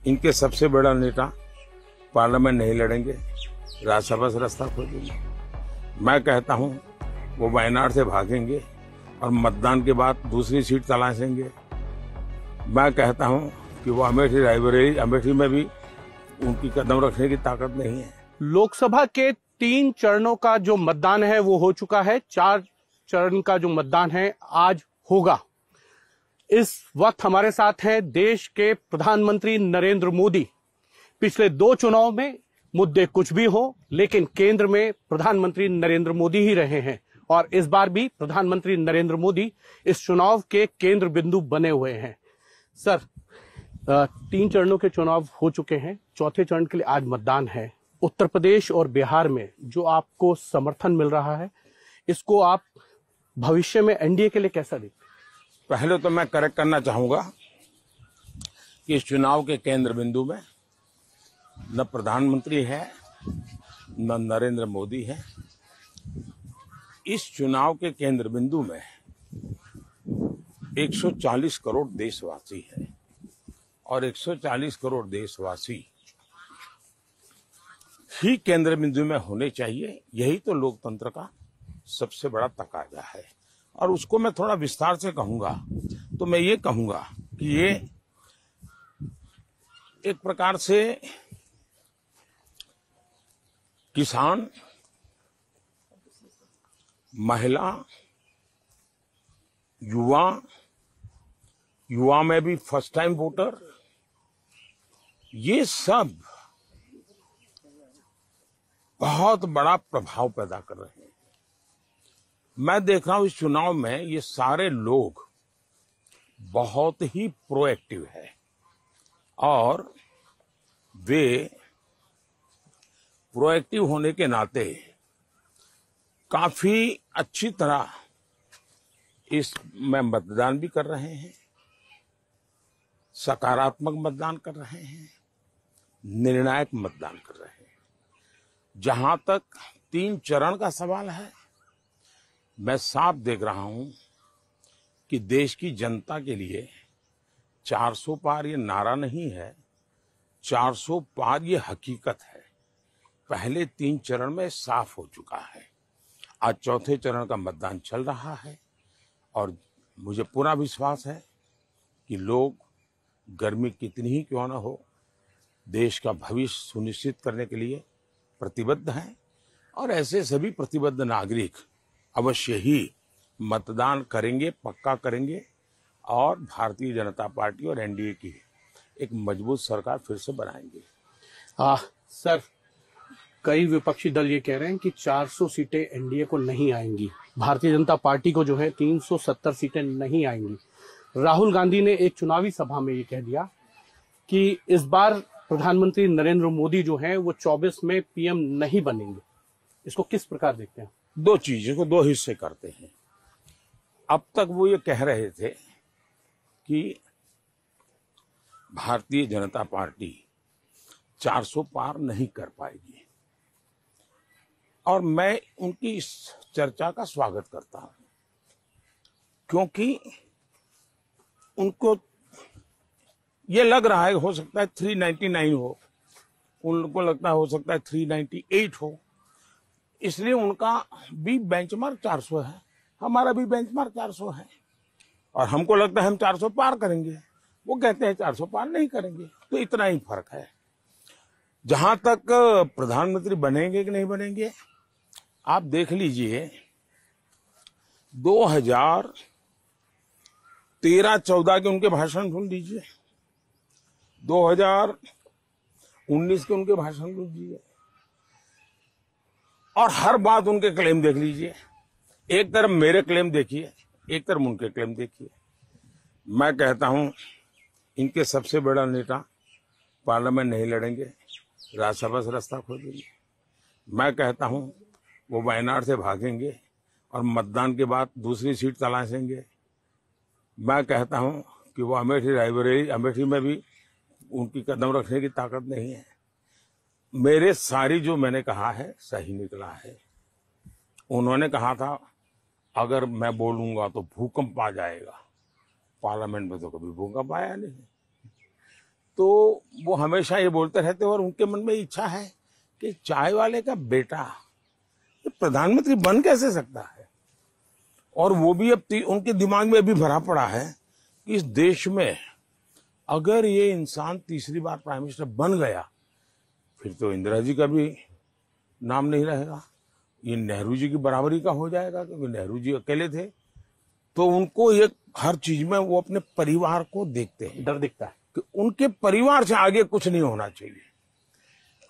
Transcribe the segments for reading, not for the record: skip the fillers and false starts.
इनके सबसे बड़ा नेता पार्लियामेंट नहीं लड़ेंगे, राज्यसभा से रास्ता खोलेंगे। मैं कहता हूं वो वायनाड से भागेंगे और मतदान के बाद दूसरी सीट तलाशेंगे। मैं कहता हूं कि वो अमेठी रायबरेली, अमेठी में भी उनकी कदम रखने की ताकत नहीं है। लोकसभा के 3 चरणों का जो मतदान है वो हो चुका है। 4 चरण का जो मतदान है आज होगा। इस वक्त हमारे साथ हैं देश के प्रधानमंत्री नरेंद्र मोदी। पिछले 2 चुनाव में मुद्दे कुछ भी हो, लेकिन केंद्र में प्रधानमंत्री नरेंद्र मोदी ही रहे हैं और इस बार भी प्रधानमंत्री नरेंद्र मोदी इस चुनाव के केंद्र बिंदु बने हुए हैं। सर, 3 चरणों के चुनाव हो चुके हैं, चौथे चरण के लिए आज मतदान है। उत्तर प्रदेश और बिहार में जो आपको समर्थन मिल रहा है, इसको आप भविष्य में एनडीए के लिए कैसा देखते हैं? पहले तो मैं करेक्ट करना चाहूंगा कि इस चुनाव के केंद्र बिंदु में न प्रधानमंत्री है न नरेंद्र मोदी है। इस चुनाव के केंद्र बिंदु में 140 करोड़ देशवासी है और 140 करोड़ देशवासी ही केंद्र बिंदु में होने चाहिए। यही तो लोकतंत्र का सबसे बड़ा तकाजा है। और उसको मैं थोड़ा विस्तार से कहूंगा तो मैं ये कहूंगा कि ये एक प्रकार से किसान, महिला, युवा में भी फर्स्ट टाइम वोटर, ये सब बहुत बड़ा प्रभाव पैदा कर रहे हैं। मैं देख रहा हूं इस चुनाव में ये सारे लोग बहुत ही प्रोएक्टिव है और वे प्रोएक्टिव होने के नाते काफी अच्छी तरह इसमें मतदान भी कर रहे हैं, सकारात्मक मतदान कर रहे हैं, निर्णायक मतदान कर रहे हैं। जहां तक 3 चरण का सवाल है, मैं साफ देख रहा हूं कि देश की जनता के लिए 400 पार ये नारा नहीं है, 400 पार ये हकीकत है। पहले 3 चरण में साफ हो चुका है। आज चौथे चरण का मतदान चल रहा है और मुझे पूरा विश्वास है कि लोग गर्मी कितनी ही क्यों न हो, देश का भविष्य सुनिश्चित करने के लिए प्रतिबद्ध हैं और ऐसे सभी प्रतिबद्ध नागरिक अवश्य ही मतदान करेंगे, पक्का करेंगे और भारतीय जनता पार्टी और एनडीए की एक मजबूत सरकार फिर से बनाएंगे। सर, कई विपक्षी दल ये कह रहे हैं कि 400 सीटें एनडीए को नहीं आएंगी, भारतीय जनता पार्टी को जो है 370 सीटें नहीं आएंगी। राहुल गांधी ने एक चुनावी सभा में ये कह दिया कि इस बार प्रधानमंत्री नरेंद्र मोदी जो हैं वो 24 में पीएम नहीं बनेंगे। इसको किस प्रकार देखते हैं? 2 चीजों को 2 हिस्से करते हैं। अब तक वो ये कह रहे थे कि भारतीय जनता पार्टी 400 पार नहीं कर पाएगी और मैं उनकी इस चर्चा का स्वागत करता हूं, क्योंकि उनको ये लग रहा है हो सकता है 399 हो, उनको लगता है हो सकता है 398 हो, इसलिए उनका भी बेंचमार्क 400 है, हमारा भी बेंचमार्क 400 है और हमको लगता है हम 400 पार करेंगे, वो कहते हैं 400 पार नहीं करेंगे। तो इतना ही फर्क है। जहां तक प्रधानमंत्री बनेंगे कि नहीं बनेंगे, आप देख लीजिए 2013-14 के उनके भाषण सुन लीजिए, 2019 के उनके भाषण सुन लीजिए और हर बात उनके क्लेम देख लीजिए। एक तरफ मेरे क्लेम देखिए, एक तरफ उनके क्लेम देखिए। मैं कहता हूं इनके सबसे बड़ा नेता पार्लियामेंट नहीं लड़ेंगे, राज्यसभा से रास्ता खोलेंगे। मैं कहता हूं वो वायनाड से भागेंगे और मतदान के बाद दूसरी सीट तलाशेंगे। मैं कहता हूं कि वो अमेठी रायबरेली, अमेठी में भी उनकी कदम रखने की ताकत नहीं है। मेरे सारी जो मैंने कहा है सही निकला है। उन्होंने कहा था अगर मैं बोलूंगा तो भूकंप आ जाएगा, पार्लियामेंट में तो कभी भूकंप आया नहीं। तो वो हमेशा ये बोलते रहते और उनके मन में इच्छा है कि चाय वाले का बेटा ये प्रधानमंत्री बन कैसे सकता है। और वो भी अब उनके दिमाग में अभी भरा पड़ा है कि इस देश में अगर ये इंसान तीसरी बार प्राइम मिनिस्टर बन गया फिर तो इंदिरा जी का भी नाम नहीं रहेगा, ये नेहरू जी की बराबरी का हो जाएगा, क्योंकि नेहरू जी अकेले थे। तो उनको ये हर चीज में वो अपने परिवार को देखते हैं, डर दिखता है कि उनके परिवार से आगे कुछ नहीं होना चाहिए।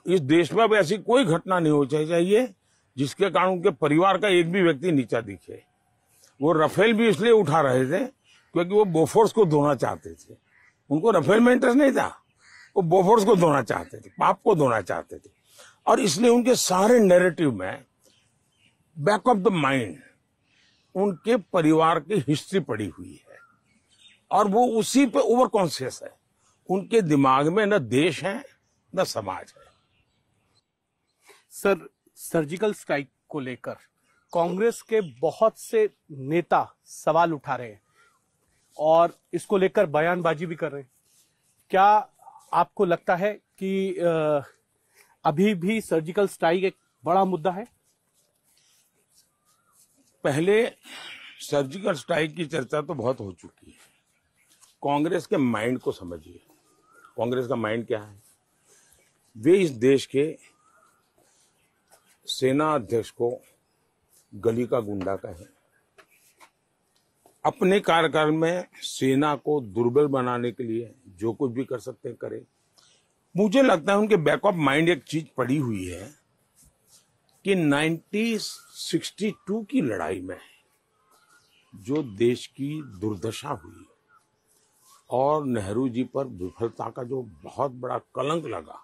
इस देश में अब ऐसी कोई घटना नहीं होनी चाहिए जिसके कारण उनके परिवार का एक भी व्यक्ति नीचा दिखे। वो रफेल भी इसलिए उठा रहे थे क्योंकि वो बोफोर्स को धोना चाहते थे। उनको रफेल में इंटरेस्ट नहीं था, वो बोफोर्स को धोना चाहते थे, पाप को धोना चाहते थे। और इसलिए उनके सारे नैरेटिव में बैक ऑफ द माइंड उनके परिवार की हिस्ट्री पड़ी हुई है और वो उसी पे ओवर कॉन्शियस है। उनके दिमाग में न देश है न समाज है। सर, सर्जिकल स्ट्राइक को लेकर कांग्रेस के बहुत से नेता सवाल उठा रहे हैं और इसको लेकर बयानबाजी भी कर रहे हैं। क्या आपको लगता है कि अभी भी सर्जिकल स्ट्राइक एक बड़ा मुद्दा है? पहले सर्जिकल स्ट्राइक की चर्चा तो बहुत हो चुकी है। कांग्रेस के माइंड को समझिए। कांग्रेस का माइंड क्या है? वे इस देश के सेना अध्यक्ष को गली का गुंडा कहें, अपने कार्यकाल में सेना को दुर्बल बनाने के लिए जो कुछ भी कर सकते हैं करें। मुझे लगता है उनके बैक ऑफ माइंड एक चीज पड़ी हुई है कि 1962 की लड़ाई में जो देश की दुर्दशा हुई और नेहरू जी पर विफलता का जो बहुत बड़ा कलंक लगा,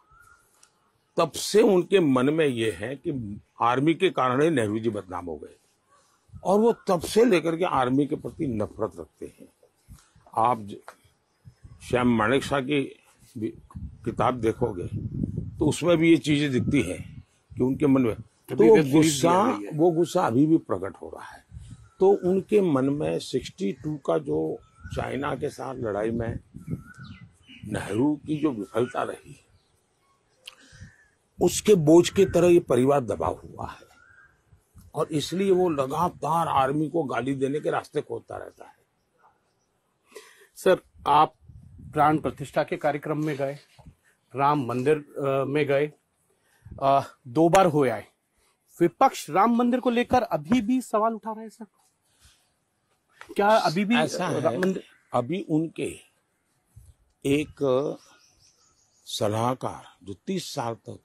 तब से उनके मन में ये है कि आर्मी के कारण ही नेहरू जी बदनाम हो गए और वो तब से लेकर के आर्मी के प्रति नफरत रखते हैं। आप श्याम मानेक शाह की किताब देखोगे तो उसमें भी ये चीजें दिखती हैं कि उनके मन में तो वो गुस्सा अभी भी प्रकट हो रहा है। तो उनके मन में 62 का जो चाइना के साथ लड़ाई में नेहरू की जो विफलता रही उसके बोझ की तरह ये परिवार दबा हुआ है और इसलिए वो लगातार आर्मी को गाली देने के रास्ते खोजता रहता है। सर, आप प्राण प्रतिष्ठा के कार्यक्रम में गए, राम मंदिर में गए, 2 बार हो आए। विपक्ष राम मंदिर को लेकर अभी भी सवाल उठा रहे हैं सर। क्या अभी भी ऐसा है? अभी उनके एक सलाहकार जो 30 साल तक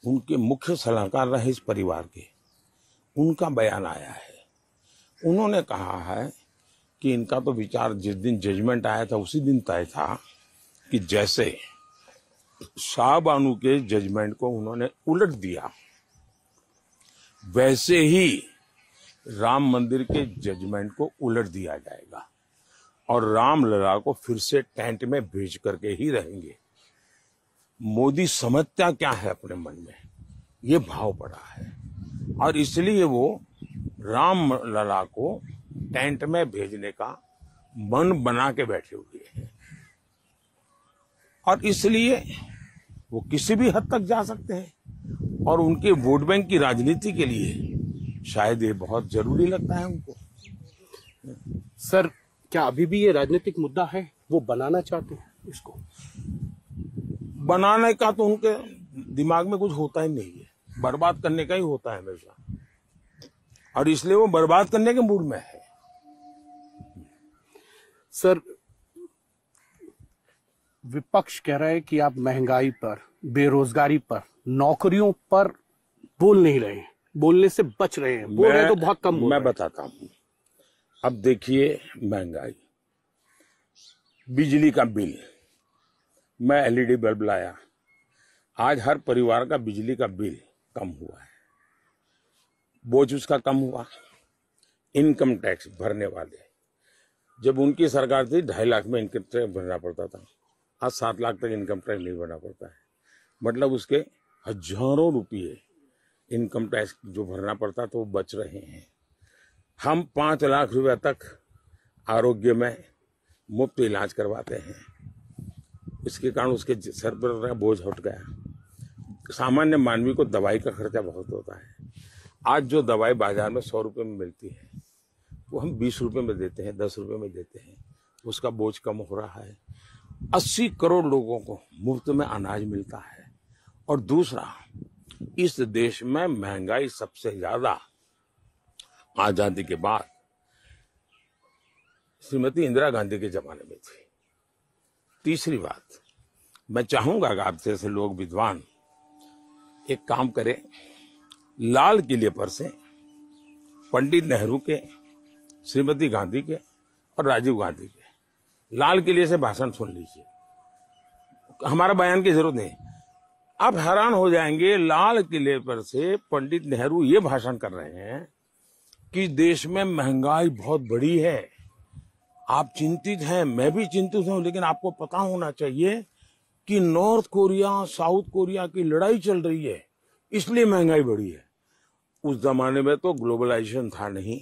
उनके मुख्य सलाहकार रहे इस परिवार के, उनका बयान आया है। उन्होंने कहा है कि इनका तो विचार जिस दिन जजमेंट आया था उसी दिन तय था कि जैसे शाहबानू के जजमेंट को उन्होंने उलट दिया वैसे ही राम मंदिर के जजमेंट को उलट दिया जाएगा और रामलला को फिर से टेंट में भेज करके ही रहेंगे। मोदी समझता क्या है अपने मन में, ये भाव पड़ा है और इसलिए वो रामलला को टेंट में भेजने का मन बना के बैठे हुए हैं और इसलिए वो किसी भी हद तक जा सकते हैं और उनके वोट बैंक की राजनीति के लिए शायद ये बहुत जरूरी लगता है उनको। सर, क्या अभी भी ये राजनीतिक मुद्दा है? वो बनाना चाहते हैं इसको? बनाने का तो उनके दिमाग में कुछ होता ही नहीं है, बर्बाद करने का ही होता है हमेशा और इसलिए वो बर्बाद करने के मूड में है। सर, विपक्ष कह रहा है कि आप महंगाई पर, बेरोजगारी पर, नौकरियों पर बोल नहीं रहे हैं, बोलने से बच रहे हैं। बोल रहे तो बहुत कम बोल रहे हैं। मैं बताता हूं। अब देखिए महंगाई, बिजली का बिल, मैं एलईडी बल्ब लाया, आज हर परिवार का बिजली का बिल कम हुआ है, बोझ उसका कम हुआ। इनकम टैक्स भरने वाले, जब उनकी सरकार थी 2.5 लाख में इनकम टैक्स भरना पड़ता था, आज 7 लाख तक इनकम टैक्स नहीं भरना पड़ता है। मतलब उसके हजारों रुपये इनकम टैक्स जो भरना पड़ता तो वो बच रहे हैं। हम 5 लाख रुपए तक आरोग्य में मुफ्त इलाज करवाते हैं। इसके कारण उसके सर पर बोझ हट गया। सामान्य मानवी को दवाई का खर्चा बहुत होता है। आज जो दवाई बाजार में 100 रुपये में मिलती है वो हम 20 रुपये में देते हैं, 10 रुपये में देते हैं। उसका बोझ कम हो रहा है। 80 करोड़ लोगों को मुफ्त में अनाज मिलता है। और दूसरा, इस देश में महंगाई सबसे ज्यादा आजादी के बाद श्रीमती इंदिरा गांधी के जमाने में थी। तीसरी बात, मैं चाहूंगा कि आप जैसे लोग विद्वान एक काम करें, लाल किले पर से पंडित नेहरू के, श्रीमती गांधी के और राजीव गांधी के लाल किले से भाषण सुन लीजिए। हमारा बयान की जरूरत नहीं। आप हैरान हो जाएंगे, लाल किले पर से पंडित नेहरू ये भाषण कर रहे हैं कि देश में महंगाई बहुत बड़ी है, आप चिंतित हैं, मैं भी चिंतित हूं, लेकिन आपको पता होना चाहिए कि नॉर्थ कोरिया साउथ कोरिया की लड़ाई चल रही है, इसलिए महंगाई बढ़ी है। उस जमाने में तो ग्लोबलाइजेशन था नहीं।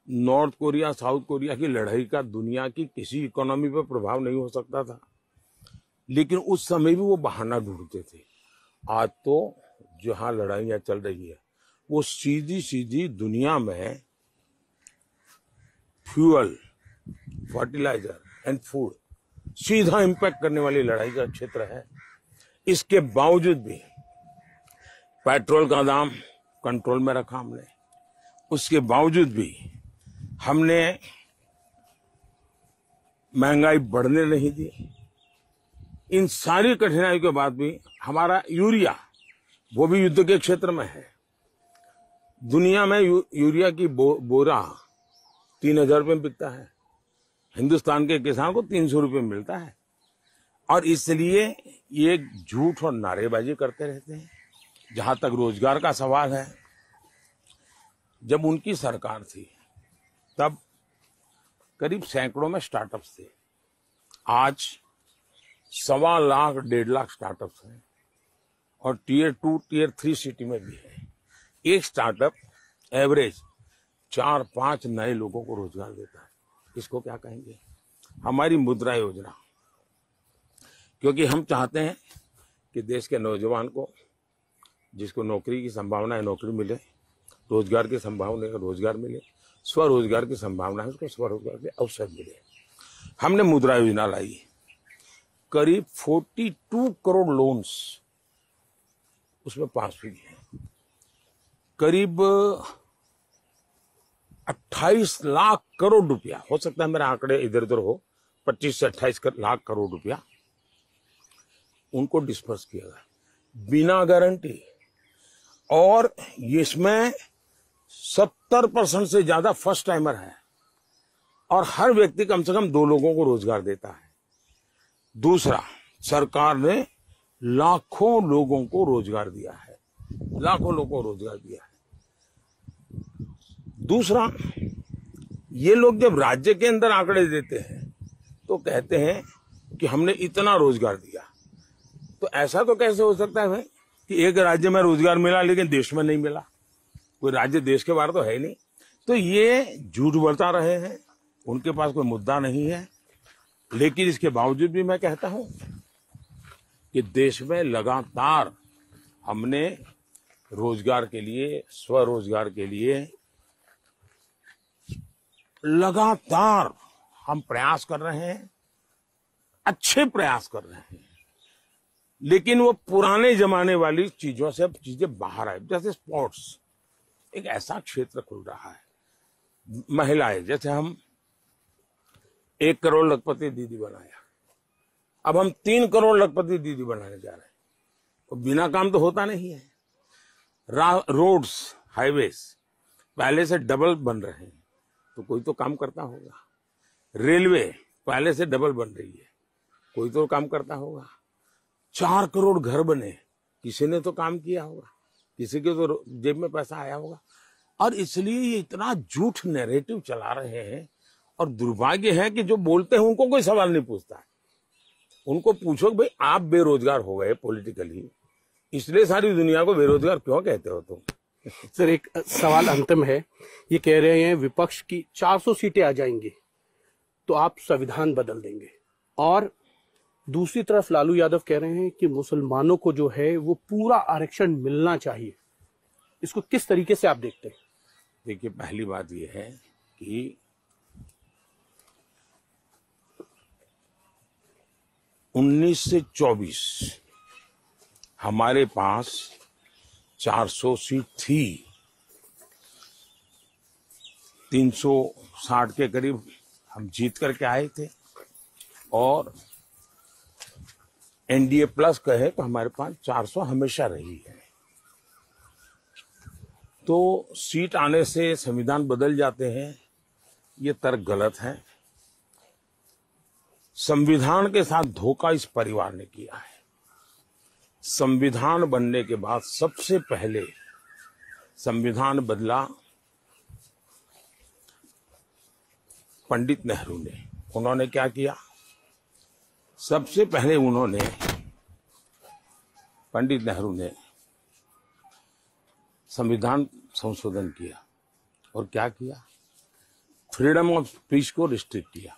नॉर्थ कोरिया साउथ कोरिया की लड़ाई का दुनिया की किसी इकोनॉमी पर प्रभाव नहीं हो सकता था, लेकिन उस समय भी वो बहाना ढूंढते थे। आज तो जहां लड़ाइयां चल रही है वो सीधी सीधी दुनिया में फ्यूअल, फर्टिलाइजर एंड फूड सीधा इंपैक्ट करने वाली लड़ाई का क्षेत्र है। इसके बावजूद भी पेट्रोल का दाम कंट्रोल में रखा हमने। उसके बावजूद भी हमने महंगाई बढ़ने नहीं दी। इन सारी कठिनाइयों के बाद भी हमारा यूरिया, वो भी युद्ध के क्षेत्र में है। दुनिया में यूरिया की बोरा 3000 रुपये में बिकता है। हिंदुस्तान के किसान को 300 रुपये मिलता है। और इसलिए ये झूठ और नारेबाजी करते रहते हैं। जहां तक रोजगार का सवाल है, जब उनकी सरकार थी तब करीब सैकड़ों में स्टार्टअप्स थे। आज 1.25 लाख 1.5 लाख स्टार्टअप्स हैं और टियर 2 टियर 3 सिटी में भी है। एक स्टार्टअप एवरेज 4-5 नए लोगों को रोजगार देता है। इसको क्या कहेंगे? हमारी मुद्रा योजना, क्योंकि हम चाहते हैं कि देश के नौजवान को, जिसको नौकरी की संभावना है नौकरी मिले, रोजगार की संभावना है रोजगार मिले, स्वरोजगार की संभावना है उसको स्वरोजगार के अवसर मिले। हमने मुद्रा योजना लाई, करीब 42 करोड़ लोन्स उसमें पास हुई है। करीब 28 लाख करोड़ रुपया, हो सकता है मेरे आंकड़े इधर उधर हो, 25 से 28 लाख करोड़ रुपया उनको डिस्पर्स किया गया बिना गारंटी। और इसमें 70% से ज्यादा फर्स्ट टाइमर है और हर व्यक्ति कम से कम 2 लोगों को रोजगार देता है। दूसरा, सरकार ने लाखों लोगों को रोजगार दिया है, लाखों लोगों को रोजगार दिया है। दूसरा, ये लोग जब राज्य के अंदर आंकड़े देते हैं तो कहते हैं कि हमने इतना रोजगार दिया। तो ऐसा तो कैसे हो सकता है भाई कि एक राज्य में रोजगार मिला लेकिन देश में नहीं मिला? कोई राज्य देश के बाहर तो है नहीं। तो ये झूठ बता रहे हैं, उनके पास कोई मुद्दा नहीं है। लेकिन इसके बावजूद भी मैं कहता हूं कि देश में लगातार हमने रोजगार के लिए, स्वरोजगार के लिए लगातार हम प्रयास कर रहे हैं, अच्छे प्रयास कर रहे हैं। लेकिन वो पुराने जमाने वाली चीजों से अब चीजें बाहर आए। जैसे स्पोर्ट्स एक ऐसा क्षेत्र खुल रहा है। महिलाएं, जैसे हम 1 करोड़ लखपति दीदी बनाया, अब हम 3 करोड़ लखपति दीदी बनाने जा रहे हैं। तो बिना काम तो होता नहीं है। रोड्स, हाईवेज पहले से डबल बन रहे हैं तो कोई तो काम करता होगा। रेलवे पहले से डबल बन रही है, कोई तो काम करता होगा। 4 करोड़ घर बने, किसी ने तो काम किया होगा, किसी के तो जेब में पैसा आया होगा। और इसलिए ये इतना झूठ नैरेटिव चला रहे हैं। और दुर्भाग्य है कि जो बोलते हैं उनको कोई सवाल नहीं पूछता है। उनको पूछो भाई आप बेरोजगार हो गए पॉलिटिकली, इसलिए सारी दुनिया को बेरोजगार क्यों कहते हो तुम? सर, एक सवाल अंतिम है। ये कह रहे हैं विपक्ष की 400 सीटें आ जाएंगी तो आप संविधान बदल देंगे, और दूसरी तरफ लालू यादव कह रहे हैं कि मुसलमानों को जो है वो पूरा आरक्षण मिलना चाहिए। इसको किस तरीके से आप देखते हैं? देखिए, पहली बात यह है कि 19 से 24 हमारे पास 400 सीट थी, 360 के करीब हम जीत करके आए थे, और एनडीए प्लस कहे तो हमारे पास 400 हमेशा रही है। तो सीट आने से संविधान बदल जाते हैं, ये तर्क गलत है। संविधान के साथ धोखा इस परिवार ने किया है। संविधान बनने के बाद सबसे पहले संविधान बदला पंडित नेहरू ने। उन्होंने क्या किया? सबसे पहले पंडित नेहरू ने संविधान संशोधन किया, और क्या किया? फ्रीडम ऑफ स्पीच को रिस्ट्रिक्ट किया।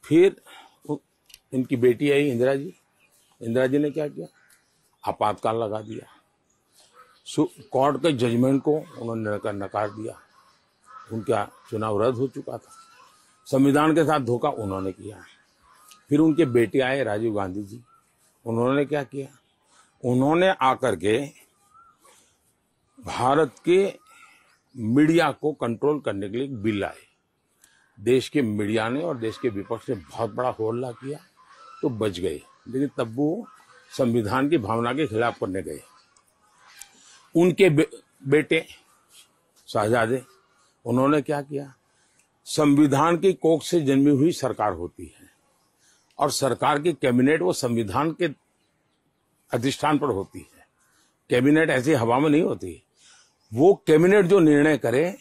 फिर इनकी बेटी आई इंदिरा जी ने क्या किया? आपातकाल लगा दिया। कोर्ट के जजमेंट को उन्होंने नकार दिया। उनका चुनाव रद्द हो चुका था। संविधान के साथ धोखा उन्होंने किया। फिर उनके बेटे आए राजीव गांधी जी, उन्होंने क्या किया? उन्होंने आकर के भारत के मीडिया को कंट्रोल करने के लिए एक बिल लाए। देश के मीडिया ने और देश के विपक्ष ने बहुत बड़ा होल्ला किया तो बच गए, लेकिन तब वो संविधान की भावना के खिलाफ करने गए। उनके बेटे शहजादे, उन्होंने क्या किया? संविधान की कोख से जन्मी हुई सरकार होती है, और सरकार की कैबिनेट वो संविधान के अधिष्ठान पर होती है। कैबिनेट ऐसी हवा में नहीं होती। वो कैबिनेट जो निर्णय करे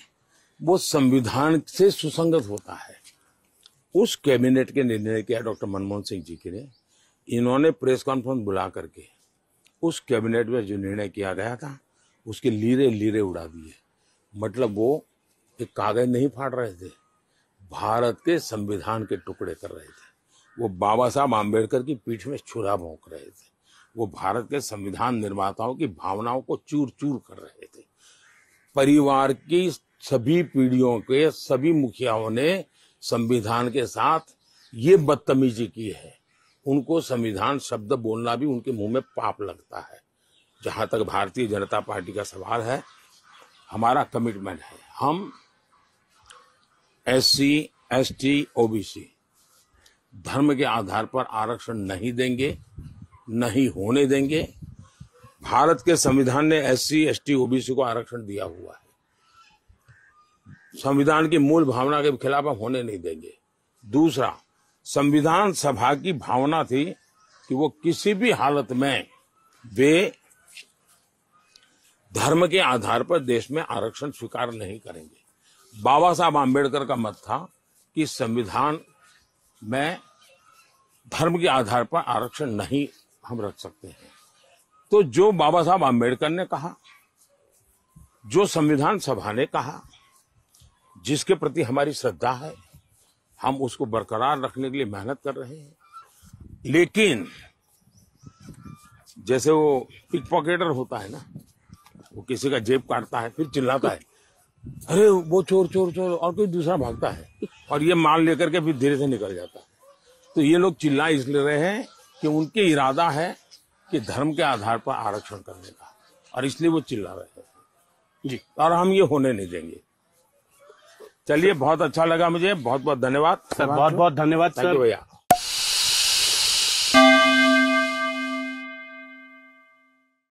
वो संविधान से सुसंगत होता है। उस कैबिनेट के निर्णय किया डॉक्टर मनमोहन सिंह जी के ने। इन्होंने प्रेस कॉन्फ्रेंस बुला करके उस कैबिनेट में जो निर्णय किया गया था उसके लीरे उड़ा दिए। मतलब वो एक कागज नहीं फाड़ रहे थे, भारत के संविधान के टुकड़े कर रहे थे। वो बाबा साहब आम्बेडकर की पीठ में छुरा भोंक रहे थे। वो भारत के संविधान निर्माताओं की भावनाओं को चूर चूर कर रहे थे। परिवार की सभी पीढ़ियों के सभी मुखियाओं ने संविधान के साथ ये बदतमीजी की है। उनको संविधान शब्द बोलना भी उनके मुंह में पाप लगता है। जहां तक भारतीय जनता पार्टी का सवाल है, हमारा कमिटमेंट है, हम SC, ST, OBC धर्म के आधार पर आरक्षण नहीं देंगे, नहीं होने देंगे। भारत के संविधान ने SC, ST, OBC को आरक्षण दिया हुआ है। संविधान की मूल भावना के खिलाफ हम होने नहीं देंगे। दूसरा, संविधान सभा की भावना थी कि वो किसी भी हालत में वे धर्म के आधार पर देश में आरक्षण स्वीकार नहीं करेंगे। बाबा साहब आम्बेडकर का मत था कि संविधान में धर्म के आधार पर आरक्षण नहीं हम रख सकते हैं। तो जो बाबा साहब आम्बेडकर ने कहा, जो संविधान सभा ने कहा, जिसके प्रति हमारी श्रद्धा है, हम उसको बरकरार रखने के लिए मेहनत कर रहे हैं। लेकिन जैसे वो पिक पॉकेटर होता है ना, वो किसी का जेब काटता है, फिर चिल्लाता है, अरे वो चोर चोर चोर, और कोई दूसरा भागता है और ये माल लेकर के फिर धीरे से निकल जाता है। तो ये लोग चिल्ला इसलिए रहे हैं कि उनके इरादा है कि धर्म के आधार पर आरक्षण करने का, और इसलिए वो चिल्ला रहे हैं जी, और हम ये होने नहीं देंगे। चलिए, बहुत अच्छा लगा मुझे, बहुत बहुत धन्यवाद सर, बहुत बहुत धन्यवाद सर। भैया।